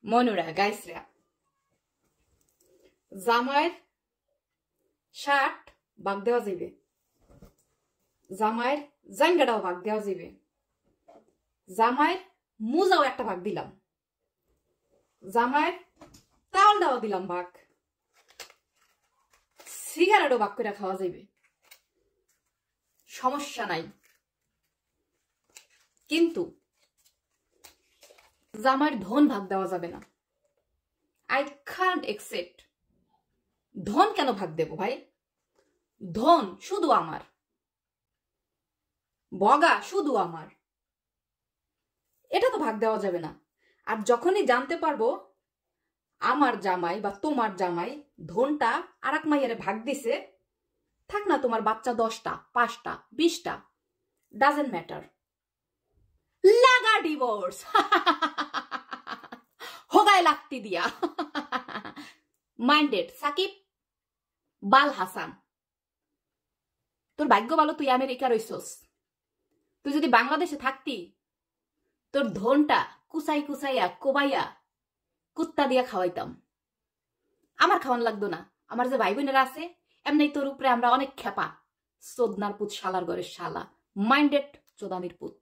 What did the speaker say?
মনুরা গাইসরা জামাইয়ের শার্ট ভাগ দেওয়া যাবে, জামাইয়ের জাঙ্গাটাও ভাগ দেওয়া যাবে, জামাইয়ের মুজাও একটা ভাগ দিলাম, জামাইয়ের তাওয়ালটাও দিলাম ভাগ, সিগারেটও ভাগ করে খাওয়া যাবে, সমস্যা নাই। কিন্তু জামাইয়ের ধন ভাগ দেওয়া যাবে না। I can't accept. ধন কেন ভাগ দেব ভাই? ধন শুধু আমার, বগা শুধু আমার, এটা তো ভাগ দেওয়া যাবে না। আর যখনই জানতে পারবো আমার জামাই বা তোমার জামাই ধনটা আর এক মাইয়ারে ভাগ দিছে, থাক না তোমার বাচ্চা 10টা 5টা 20টা, ডাজেন্ট ম্যাটার, লাগা ডিভোর্স হোগায় লাগতি দিয়া মাইন্ডেড সাকিব বাল হাসান। তোর ভাগ্য ভালো তুই আমেরিকা রইছস। তুই যদি বাংলাদেশে থাকতি তোর ধনটা কুচাই কুচাইয়া কোবাইয়া কুত্তা দিয়া খাওয়াইতাম। আমার খাওয়ান লাগতো না। আমার যে ভাই বোনেরা আছে এমনি তোর উপরে আমরা অনেক খেপা। চোদনার পুত শালার ঘরের শালা, মাইন্ডেড চোদানির পুত।